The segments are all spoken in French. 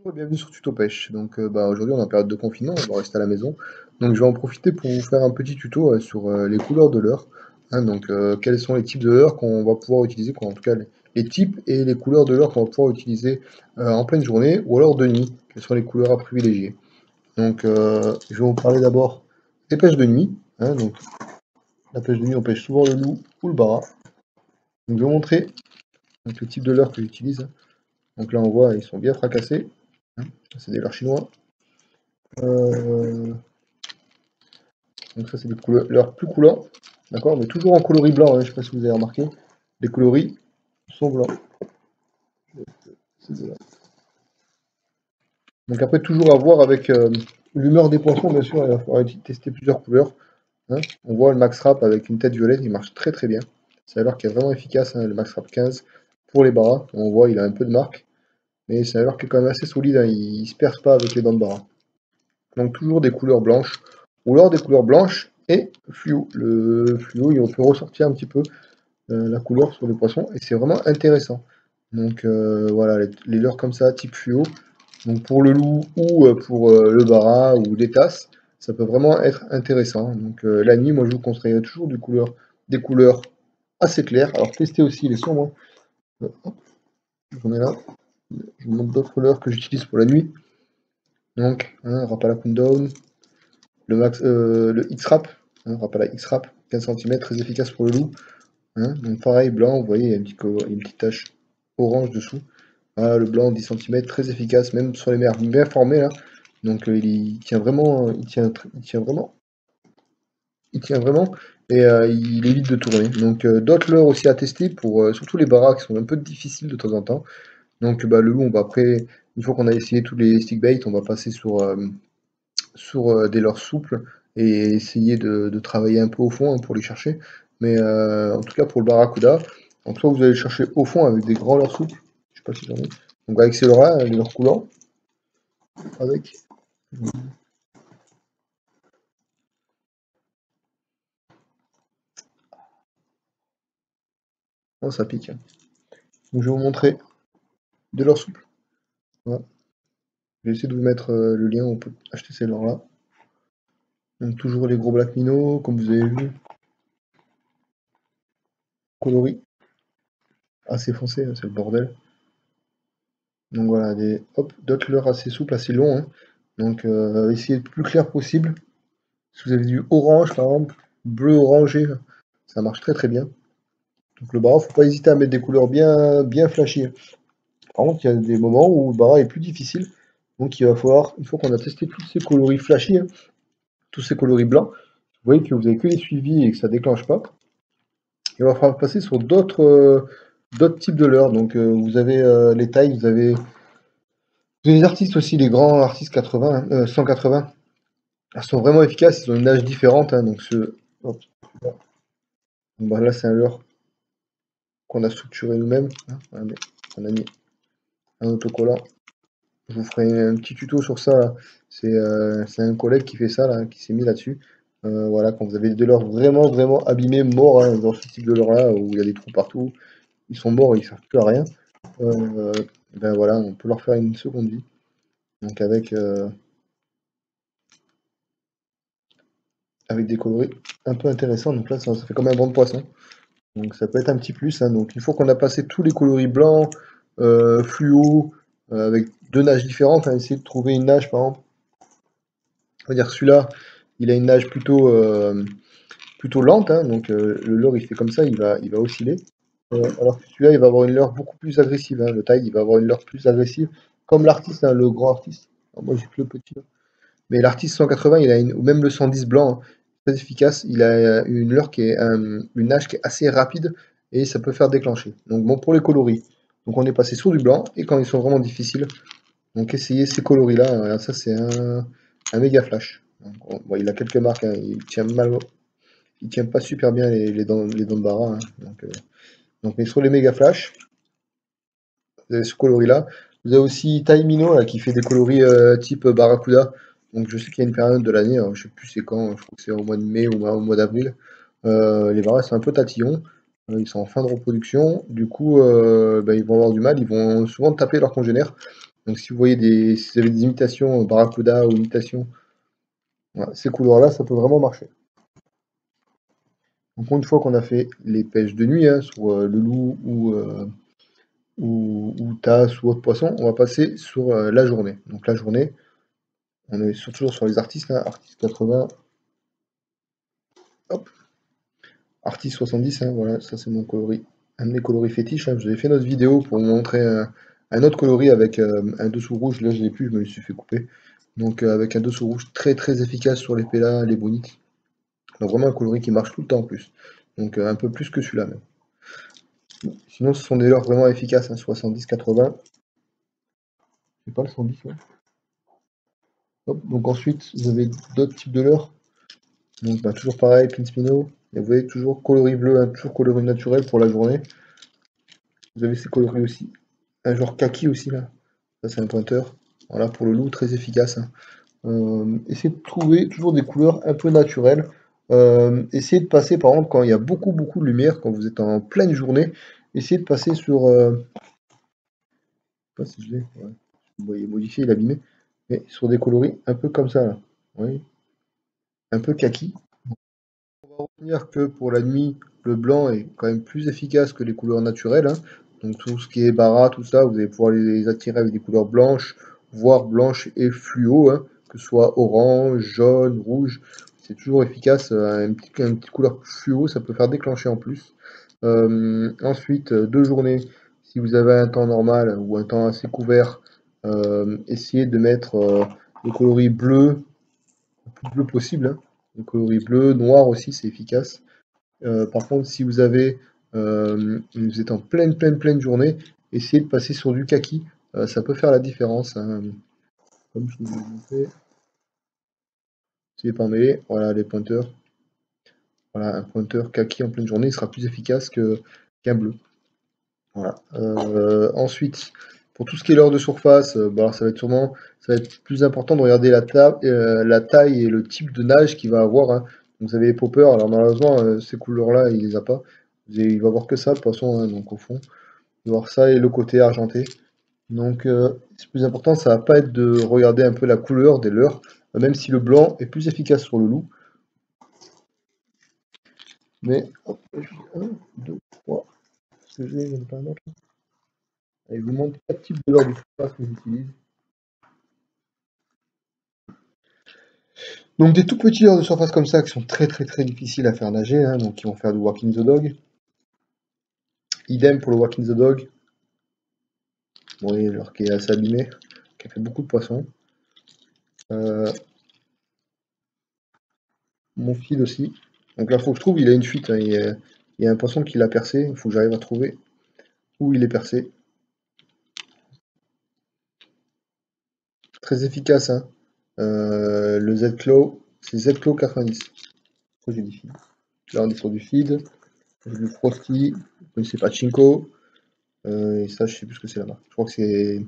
Bonjour et bienvenue sur Tuto Pêche. Donc aujourd'hui on est en période de confinement, on va rester à la maison. Donc je vais en profiter pour vous faire un petit tuto sur les couleurs de leurre. Quels sont les types de leurre qu'on va pouvoir utiliser, en tout cas les types et les couleurs de leurre qu'on va pouvoir utiliser en pleine journée ou alors de nuit. Quelles sont les couleurs à privilégier. Je vais vous parler d'abord des pêches de nuit. Donc la pêche de nuit on pêche souvent le loup ou le bara. Donc je vais vous montrer le type de leurre que j'utilise. Donc là on voit ils sont bien fracassés. C'est des leurres chinois. Euh, donc ça c'est des couleurs plus coulants, d'accord, mais toujours en coloris blanc, hein, je ne sais pas si vous avez remarqué, les coloris sont blancs. Donc après toujours à voir avec l'humeur des poissons, bien sûr, il va falloir tester plusieurs couleurs. On voit le Max Rap avec une tête violette, il marche très très bien. C'est alors qu'il est vraiment efficace, le Max Rap 15 pour les baras. On voit il a un peu de marque, mais c'est alors qu'il est quand même assez solide, il ne se perce pas avec les dents de baras. Donc toujours des couleurs blanches, ou alors des couleurs blanches et fluo. Le fluo, on peut ressortir un petit peu la couleur sur le poisson et c'est vraiment intéressant. Voilà, les leurres comme ça, type fluo, donc pour le loup ou pour le bara ou des tasses, ça peut vraiment être intéressant. La nuit, moi je vous conseillerais toujours des couleurs assez claires. Alors testez aussi les sombres. Hop, j'en ai là. Je vous montre d'autres couleurs que j'utilise pour la nuit. Rapala Down, le X-Rap, Rapala X-Rap, 15 cm, très efficace pour le loup. Donc pareil, blanc, vous voyez, il y a une petite tache orange dessous. Voilà, le blanc 10 cm, très efficace, même sur les mers bien formées là. Il tient vraiment, il tient vraiment, et il évite de tourner. D'autres leurres aussi à tester pour surtout les baras qui sont un peu difficiles de temps en temps. Le loup, on va après, une fois qu'on a essayé tous les stick bait, on va passer sur des leurres souples et essayer de travailler un peu au fond pour les chercher. Mais en tout cas pour le barracuda, en soit vous allez le chercher au fond avec des grands leurres souples, je sais pas si j'en ai. Donc avec ces leurres-là, les leurres coulants, avec. Oh, ça pique, hein. Donc je vais vous montrer des leurres souples. Voilà. Je vais essayer de vous mettre le lien où on peut acheter ces leurres-là. Donc toujours les gros black minnows, comme vous avez vu, coloris, assez foncé, hein, c'est le bordel. Donc voilà, d'autres leurres assez souples, assez longs, hein. Essayez le plus clair possible. Si vous avez du orange, par exemple, bleu orangé, ça marche très très bien. Donc le bara, faut pas hésiter à mettre des couleurs bien flashy. Par contre, il y a des moments où le bara est plus difficile. Donc il va falloir, une fois qu'on a testé tous ces coloris flashy, tous ces coloris blancs, vous voyez que vous avez que les suivis et que ça déclenche pas. Il va falloir passer sur d'autres types de leurres. Vous avez les tailles, vous avez les artistes aussi, les grands artistes 80, 180. Elles sont vraiment efficaces, ils ont une nage différente. Hop, là c'est un leurre qu'on a structuré nous-mêmes. On a mis un autocollant. Je vous ferai un petit tuto sur ça, là. C'est un collègue qui fait ça, là, qui s'est mis là-dessus. Voilà, quand vous avez des leurres vraiment abîmés, morts, dans ce type de leurre-là, où il y a des trous partout, ils sont morts, ils ne servent plus à rien. Euh, Ben voilà, on peut leur faire une seconde vie. Donc avec des coloris un peu intéressants. Donc là, ça fait comme un banc de poisson. Donc ça peut être un petit plus, hein. Donc une fois qu'on a passé tous les coloris blancs, fluo, avec deux nages différentes, essayer de trouver une nage par exemple. On va dire celui-là, il a une nage plutôt lente, hein. Le leurre il fait comme ça, il va osciller. Alors que celui-là, il va avoir une leurre beaucoup plus agressive, hein. Le taille, il va avoir une leurre plus agressive, comme l'artiste, hein, le grand artiste. Alors moi j'ai que le petit là. Mais l'artiste 180, ou même le 110 blanc, hein, très efficace. Il a une leurre une nage qui est assez rapide et ça peut faire déclencher. Donc bon, pour les coloris. Donc on est passé sur du blanc et quand ils sont vraiment difficiles, donc essayez ces coloris-là. Hein. Ça c'est un méga flash. Bon, il a quelques marques, hein. Il tient pas super bien les dents de bara. Hein. Mais sur les méga flash, vous avez ce coloris-là. Vous avez aussi Taimino là, qui fait des coloris type Barracuda. Donc je sais qu'il y a une période de l'année, je sais plus c'est quand, je crois que c'est au mois de mai ou au mois d'avril. Les Barras c'est un peu tatillon, ils sont en fin de reproduction, du coup ils vont avoir du mal, ils vont souvent taper leurs congénères. Donc si vous voyez si vous avez des imitations Barracuda ou imitations, voilà, ces couleurs-là, ça peut vraiment marcher. Donc une fois qu'on a fait les pêches de nuit, hein, sur le loup ou tasse ou autre poisson, on va passer sur la journée. Donc la journée, on est toujours sur les artistes, hein, artiste 80, hop, artiste 70, hein, voilà, ça c'est mon coloris, un de mes coloris fétiches. Hein. Je vous avais fait notre vidéo pour vous montrer un autre coloris avec un dessous rouge, là je l'ai plus, je me le suis fait couper. Donc avec un dessous rouge très très efficace sur les pélas, les bonites. Donc vraiment un coloris qui marche tout le temps en plus. Donc un peu plus que celui-là même. Sinon ce sont des leurres vraiment efficaces, hein, 70-80. C'est pas le 110, ouais. Hop, donc ensuite vous avez d'autres types de leurres. Donc bah, toujours pareil, Pinspino. Et vous voyez toujours coloris bleu, hein, toujours coloris naturel pour la journée. Vous avez ces coloris aussi. Un genre kaki aussi là. Ça c'est un pointeur. Voilà pour le loup, très efficace. Hein. Essayez de trouver toujours des couleurs un peu naturelles. Essayez de passer par exemple quand il y a beaucoup de lumière, quand vous êtes en pleine journée, essayez de passer sur. Je sais pas si je l'ai. Ouais. Vous voyez modifié, il est abîmé. Mais sur des coloris un peu comme ça là. Vous voyez, un peu kaki. On va retenir que pour la nuit, le blanc est quand même plus efficace que les couleurs naturelles. Hein. Donc tout ce qui est bara, tout ça, vous allez pouvoir les attirer avec des couleurs blanches, voire blanches et fluo, hein, que ce soit orange, jaune, rouge. C'est toujours efficace. Une petite couleur fluo, ça peut faire déclencher en plus. Ensuite, de journée, si vous avez un temps normal ou un temps assez couvert, essayez de mettre le coloris bleu, le plus bleu possible. Hein. Le coloris bleu, noir aussi, c'est efficace. Par contre, si vous êtes en pleine journée, essayez de passer sur du kaki. Ça peut faire la différence. Hein. Comme je vous l'ai montré. Essayez de pas emmêler. Voilà les pointeurs. Voilà, un pointeur kaki en pleine journée sera plus efficace qu'un bleu. Voilà. Ensuite, pour tout ce qui est l'heure de surface, bah alors ça va être plus important de regarder la taille et le type de nage qu'il va avoir. Hein. Donc, vous avez les poppers, alors malheureusement, ces couleurs-là, il les a pas. Il va voir que ça, le poisson, hein, donc au fond. Il va voir ça et le côté argenté. Donc, c'est plus important, ça va pas être de regarder un peu la couleur des leurres, même si le blanc est plus efficace sur le loup. Mais, hop, j'ai 1, 2, 3. Est-ce que j'ai pas un autre? Allez, je vous montre 4 types de leurres de surface que j'utilise. Donc des tout petits leurres de surface comme ça qui sont très difficiles à faire nager, hein, donc qui vont faire du walking the dog. Idem pour le walking the dog. Bon, voyez, leurre qui est assez abîmé, qui a fait beaucoup de poissons. Mon fil aussi. Donc là, faut que je trouve, il a une fuite. Hein, il y a un poisson qui l'a percé. Il faut que j'arrive à trouver où il est percé. Très efficace. Hein. Le Z-Claw, c'est Z-Claw 90. Pourquoi j'ai dit feed? Là, on est sur du feed. J'ai du Frosty. Vous connaissez pas Chinko. Et ça, je sais plus ce que c'est là-bas. Je crois que c'est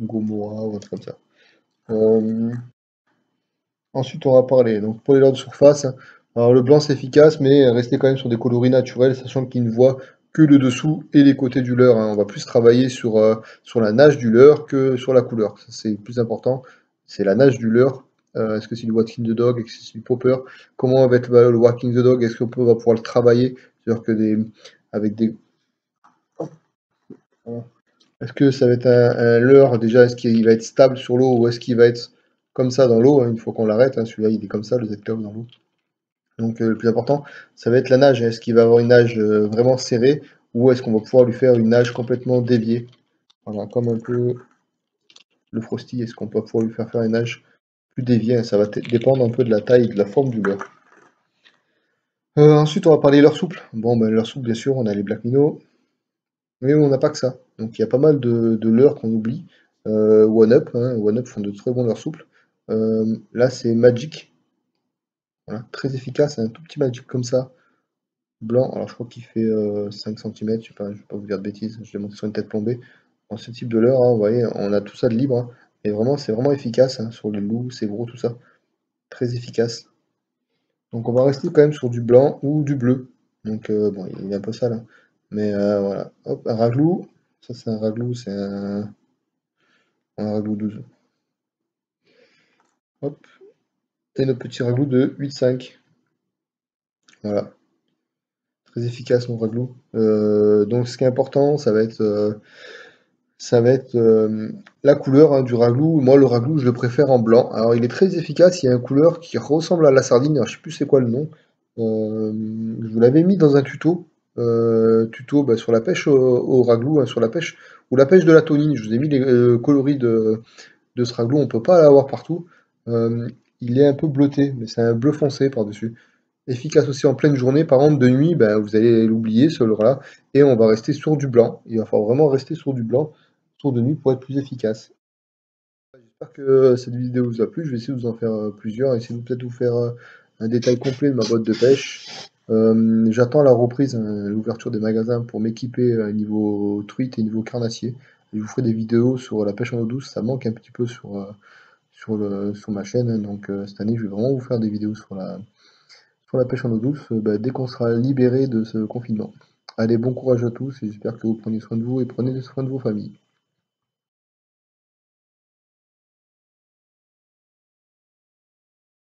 Gomorrah ou un truc comme ça. Ensuite, on va parler. Donc, pour les leurres de surface, hein, alors le blanc c'est efficace, mais restez quand même sur des coloris naturels, sachant qu'il ne voit que le dessous et les côtés du leurre. Hein. On va plus travailler sur la nage du leurre que sur la couleur. Ça, c'est le plus important. C'est la nage du leurre. Est-ce que c'est du walking the dog? Est-ce que c'est du popper? Comment va être le walking the dog? Est-ce qu'on va pouvoir le travailler? C'est-à-dire que avec des. Est-ce que ça va être un leurre déjà? Est-ce qu'il va être stable sur l'eau ou est-ce qu'il va être comme ça dans l'eau? Hein, une fois qu'on l'arrête, hein, celui-là il est comme ça, le Z-Club dans l'eau. Donc le plus important, ça va être la nage. Est-ce qu'il va avoir une nage vraiment serrée ou est-ce qu'on va pouvoir lui faire une nage complètement déviée? Voilà, comme un peu le Frosty, est-ce qu'on peut pouvoir lui faire une nage plus déviée? Ça va dépendre un peu de la taille et de la forme du leurre. Ensuite, on va parler leurre souple. Bon, ben, leurre souple, bien sûr, on a les Black Minnow, mais on n'a pas que ça. Donc il y a pas mal de leurres qu'on oublie. One Up, hein, One Up font de très bons leurres souples. Là, c'est Magic. Voilà, très efficace, un tout petit Magic comme ça. Blanc, alors je crois qu'il fait 5 cm, je ne vais pas vous dire de bêtises, je l'ai monté sur une tête plombée. Dans ce type de leurre, hein, vous voyez, on a tout ça de libre, hein, et vraiment, c'est vraiment efficace hein, sur les loups, c'est gros, tout ça. Très efficace. Donc on va rester quand même sur du blanc ou du bleu. Donc bon, il est un peu sale, hein, mais voilà. Hop, un raglou. Ça c'est un raglou, c'est un. Un ragoût 12. Hop. Et notre petit ragoût de 8,5. Voilà. Très efficace mon ragoût. Donc ce qui est important, ça va être la couleur hein, du ragoût. Moi, le ragoût, je le préfère en blanc. Alors, il est très efficace. Il y a une couleur qui ressemble à la sardine. Alors, je sais plus c'est quoi le nom. Euh, je vous l'avais mis dans un tuto. Tuto bah, sur la pêche au ragoût, hein, sur la pêche ou la pêche de la tonine. Je vous ai mis les coloris de ce ragoût. On peut pas l'avoir partout. Euh, il est un peu bleuté, mais c'est un bleu foncé par-dessus. Efficace aussi en pleine journée. Par contre, de nuit, ben, vous allez l'oublier, ce leurre-là, et on va rester sur du blanc. Il va falloir vraiment rester sur du blanc, sur de nuit, pour être plus efficace. J'espère que cette vidéo vous a plu. Je vais essayer de vous en faire plusieurs, essayer de peut-être vous faire un détail complet de ma boîte de pêche. J'attends la reprise, hein, l'ouverture des magasins pour m'équiper niveau truite et niveau carnassier. Je vous ferai des vidéos sur la pêche en eau douce. Ça manque un petit peu sur ma chaîne, hein. Donc cette année, je vais vraiment vous faire des vidéos sur la pêche en eau douce bah, dès qu'on sera libéré de ce confinement. Allez, bon courage à tous et j'espère que vous prenez soin de vous et prenez soin de vos familles.